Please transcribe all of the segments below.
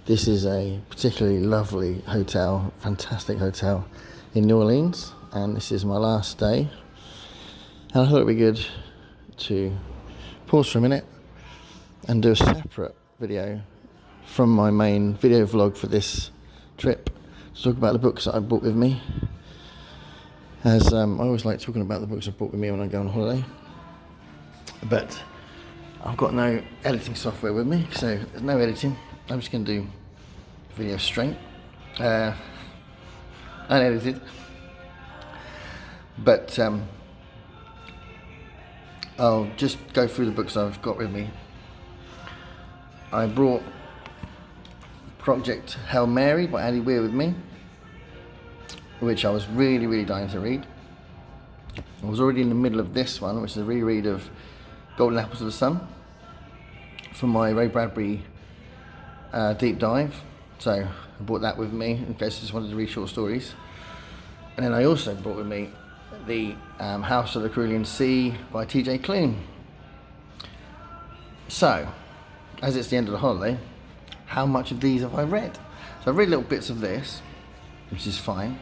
This is a particularly lovely hotel, fantastic hotel in New Orleans, and this is my last day. And I thought it'd be good to pause for a minute and do a separate video from my main video vlog for this trip to talk about the books that I brought with me. As I always like talking about the books I brought with me when I go on holiday, but I've got no editing software with me, so there's no editing. I'm just going to do video straight, unedited. But I'll just go through the books I've got with me. I brought Project Hail Mary by Andy Weir with me, which I was really dying to read. I was already in the middle of this one, which is a reread of Golden Apples of the Sun from my Ray Bradbury deep dive. So I brought that with me in case I just wanted to read short stories. And then I also brought with me the House of the Cerulean Sea by T.J. Klune. So, as it's the end of the holiday, how much of these have I read? So I've read little bits of this, which is fine.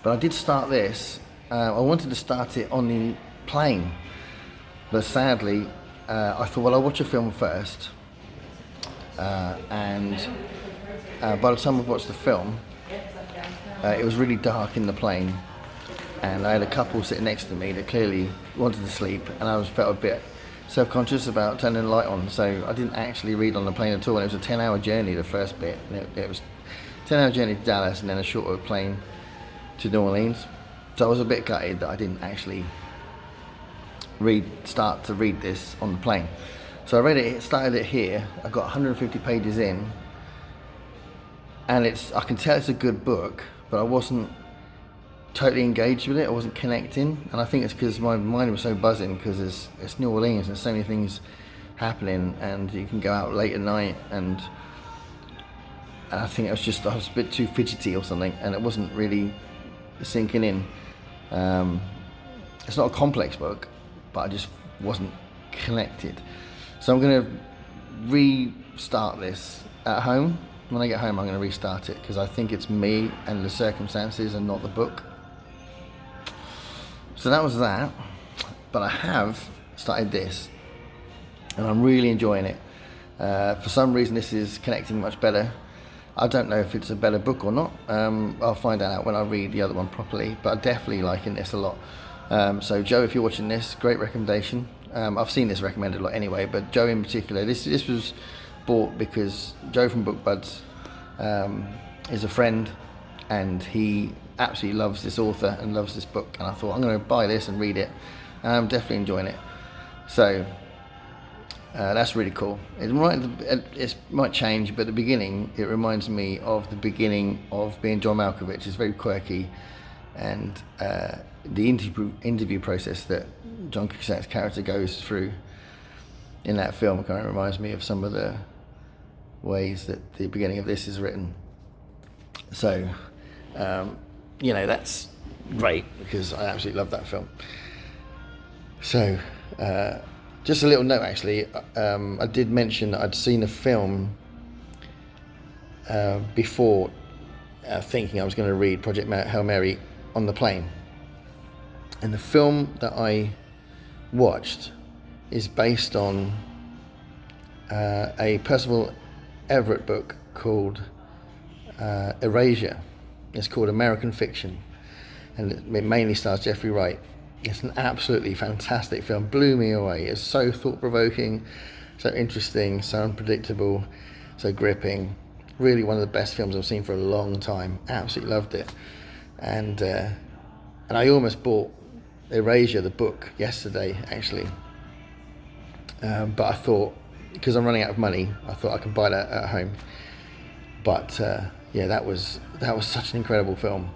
But I did start this. I wanted to start it on the plane, but sadly, I thought, well, I'll watch a film first. And by the time I watched the film, it was really dark in the plane, and I had a couple sitting next to me that clearly wanted to sleep, and I felt a bit self-conscious about turning the light on, so I didn't actually read on the plane at all. And it was a 10-hour journey, the first bit, and it was a 10-hour journey to Dallas and then a shorter plane to New Orleans. So I was a bit gutted that I didn't actually start to read this on the plane. So I read it, started it here. I got 150 pages in, and I can tell it's a good book, but I wasn't totally engaged with it. I wasn't connecting, and I think it's because my mind was so buzzing because it's New Orleans. There's so many things happening, and you can go out late at night, and I think I was a bit too fidgety or something, and it wasn't really sinking in. It's not a complex book, but I just wasn't connected. So I'm going to restart this at home. When I get home, I'm going to restart it because I think it's me and the circumstances and not the book. So that was that. But I have started this, and I'm really enjoying it. For some reason, this is connecting much better. I don't know if it's a better book or not. I'll find out when I read the other one properly, but I'm definitely liking this a lot. So Joe, if you're watching this, great recommendation. I've seen this recommended a lot anyway, but Joe in particular, this was bought because Joe from Book Buds is a friend, and he absolutely loves this author and loves this book, and I thought I'm going to buy this and read it, and I'm definitely enjoying it. So that's really cool. It might change, but the beginning, it reminds me of the beginning of Being John Malkovich. It's very quirky, and the interview process that John Cusack's character goes through in that film kind of reminds me of some of the ways that the beginning of this is written. So, that's great because I absolutely love that film. So, just a little note actually, I did mention that I'd seen a film before thinking I was going to read Project Hail Mary on the plane. And the film that I watched is based on a Percival Everett book called Erasure. It's called American Fiction, and it mainly stars Jeffrey Wright. It's an absolutely fantastic film, blew me away. It's so thought-provoking, so interesting, so unpredictable, so gripping. Really one of the best films I've seen for a long time. Absolutely loved it. And I almost bought Erasure, the book, yesterday actually, but I thought, because I'm running out of money, I thought I could buy that at home. But that was such an incredible film.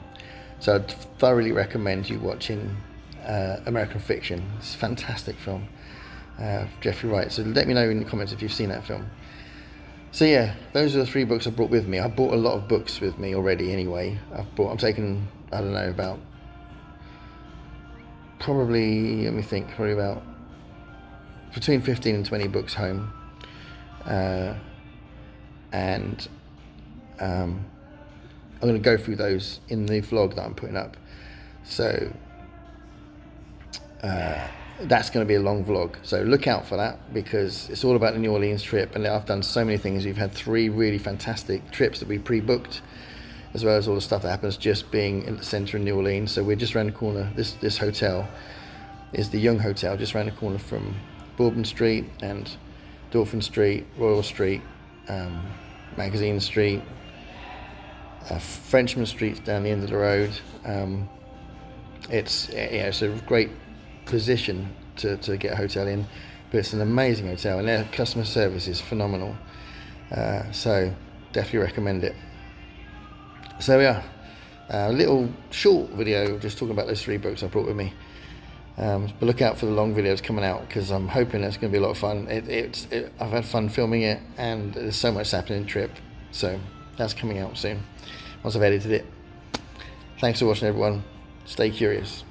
So I'd thoroughly recommend you watching American Fiction. It's a fantastic film, Jeffrey Wright. So let me know in the comments if you've seen that film. So yeah, those are the 3 books I brought with me. I bought a lot of books with me already anyway. I'm taking, I don't know, about probably about between 15 and 20 books home. and I'm going to go through those in the vlog that I'm putting up. So that's going to be a long vlog, so look out for that, because it's all about the New Orleans trip, and I've done so many things. We've had 3 really fantastic trips that we pre-booked, as well as all the stuff that happens just being in the center in New Orleans. So we're just around the corner. This hotel is the Young Hotel, just around the corner from Bourbon Street and Dauphin Street, Royal Street, Magazine Street, Frenchman Street's down the end of the road. It's a great position to get a hotel in, but it's an amazing hotel, and their customer service is phenomenal. So definitely recommend it. So yeah, a little short video just talking about those 3 books I brought with me. But look out for the long videos coming out, because I'm hoping it's going to be a lot of fun. I've had fun filming it, and there's so much happening in the trip. So that's coming out soon once I've edited it. Thanks for watching, everyone. Stay curious.